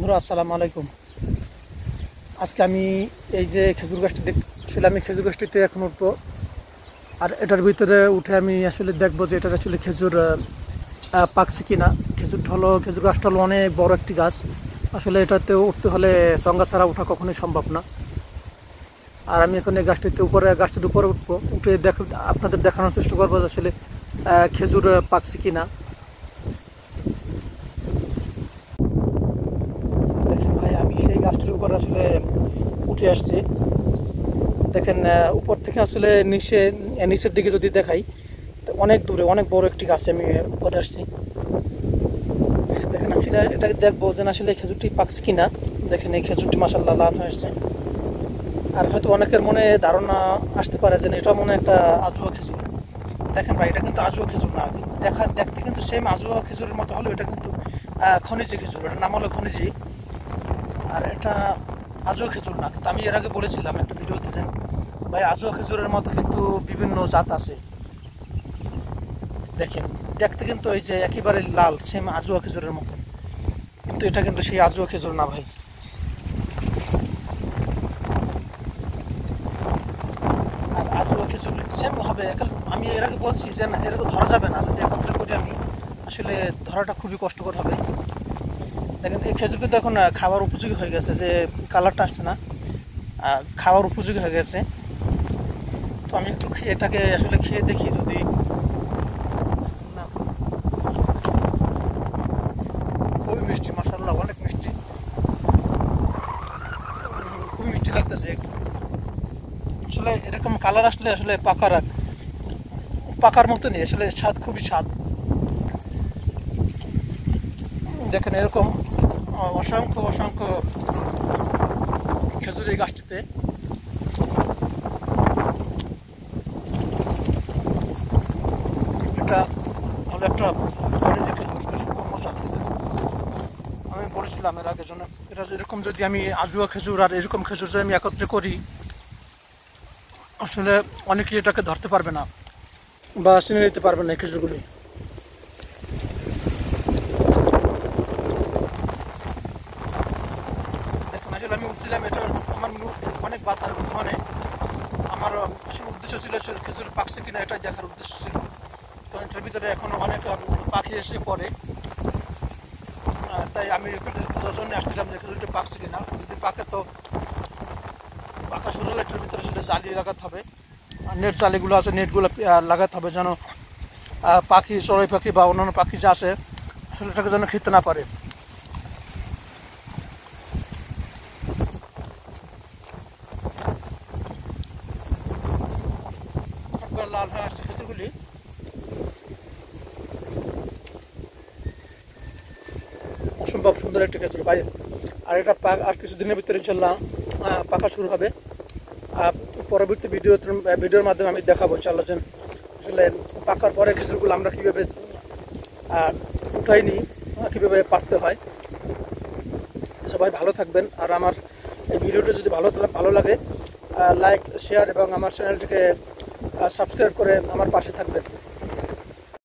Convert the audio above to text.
বন্ধুরা আসসালামু আলাইকুম। আজকে আমি এই যে খেজুর গাছটি আসলে আমি খেজুর গাছটিতে এখন উঠবো, আর এটার ভিতরে উঠে আমি আসলে দেখবো যে এটার আসলে খেজুর পাকছে কিনা। খেজুর গাছটা হলো অনেক বড় একটি গাছ। আসলে এটাতে উঠতে হলে সংজ্ঞা ছাড়া ওঠা কখনোই সম্ভব না। আর আমি এখন এই গাছটির উপরে উঠবো, উঠে আপনাদের দেখানোর চেষ্টা করবো যে আসলে খেজুর পাকছে কিনা। দেখেন ভাই, আমি সেই গাছটির উপরে আসলে উঠে আসছি। দেখেন উপর থেকে আসলে নিচের দিকে যদি দেখাই, অনেক দূরে অনেক বড় একটি গাছে আমি উপরে আসছি। দেখেন আসলে এটাকে দেখবো যে আসলে খেজুরটি পাকছে কিনা। দেখেন এই খেজুরটি মাশাআল্লাহ লাল হয়েছে। আর হয়তো অনেকের মনে ধারণা আসতে পারে যে এটা মনে একটা আজুয়া খেজুর। দেখেন ভাই, এটা কিন্তু আজুয়া খেজুর না। দেখতে কিন্তু সেম আজুয়া খেজুরের মতো হলেও এটা কিন্তু খনিজি খেজুর। এটার নাম হলো খনিজি। আর এটা আজুয়া খেজুর না, কিন্তু আমি এর আগে বলেছিলাম একটা ভিডিওতে যে ভাই আজুয়া খেজুরের মতো কিন্তু বিভিন্ন জাত আছে। দেখেন দেখতে কিন্তু এই যে একেবারে লাল, সেম আজুয়া খেজুরের মতন, কিন্তু এটা কিন্তু সেই আজুয়া খেজুর না ভাই। আর আজুয়া খেজুর সেম হবে। আমি এর আগে বলছি যে না, এরকম ধরা যাবে না। যদি একত্রে করি আমি, আসলে ধরাটা খুবই কষ্টকর হবে। দেখেন এই খেজুর কিন্তু এখন খাওয়ার উপযোগী হয়ে গেছে, যে কালারটা আসছে না, খাওয়ার উপযোগী হয়ে গেছে। তো আমি একটু এটাকে আসলে খেয়ে দেখি যদি না। খুবই মিষ্টি, মাশাআল্লাহ অনেক মিষ্টি, খুবই মিষ্টি লাগতেছে। আসলে এরকম কালার আসলে আসলে পাকার মতনই আসলে স্বাদ, খুবই স্বাদ। দেখেন এরকম অসংখ্য অসংখ্য খেজুর এই গাছটিতে। এটা হলো একটা খনিজ খেজুর, মশা থেকে। আমি বলেছিলাম এর আগের জন্য, এটা এরকম যদি আমি আজুয়া খেজুর আর এরকম খেজুর যদি আমি একত্রে করি, আসলে অনেকেই এটাকে ধরতে পারবে না বা চিনে নিতে পারবে না এই খেজুরগুলি। দেখুন আসলে আমি উঠছিলাম, এটা আমার অনেক বাতার মানে আমার আসলে উদ্দেশ্য ছিল খেজুর পাকছে কিনা এটাই দেখার উদ্দেশ্য ছিল। তো এটার ভিতরে এখনো অনেক পাখি এসে পড়ে, তাই আমি খোঁজার জন্য আসছিলাম যে খেজুরটি পাকছে কিনা। যদি পাকে তো পাকা শুরু হলে এটার ভিতরে সেটা জালি লাগাতে হবে। নেট জালিগুলো আছে, নেটগুলো লাগাতে হবে যেন পাখি, চড়াই পাখি বা অন্যান্য পাখি যা আছে আসলে এটাকে যেন খেতে না পারে। একবার লাল হয়ে আসছে খেজুরগুলি। অসম্ভব সুন্দর একটা খেজুর ভাই। আর এটা আর কিছুদিনের ভিতরে ইনশাল্লাহ পাকা শুরু হবে। পরবর্তী ভিডিওর মাধ্যমে আমি দেখাবো ইনশাল্লাহ যে আসলে পাকার পরে খেজুরগুলো আমরা কীভাবে উঠাই নিই, কীভাবে পাড়তে হয়। সবাই ভালো থাকবেন। আর আমার এই ভিডিওটা যদি ভালো লাগে, লাইক, শেয়ার এবং আমার চ্যানেলটিকে সাবস্ক্রাইব করে আমার পাশে থাকবেন।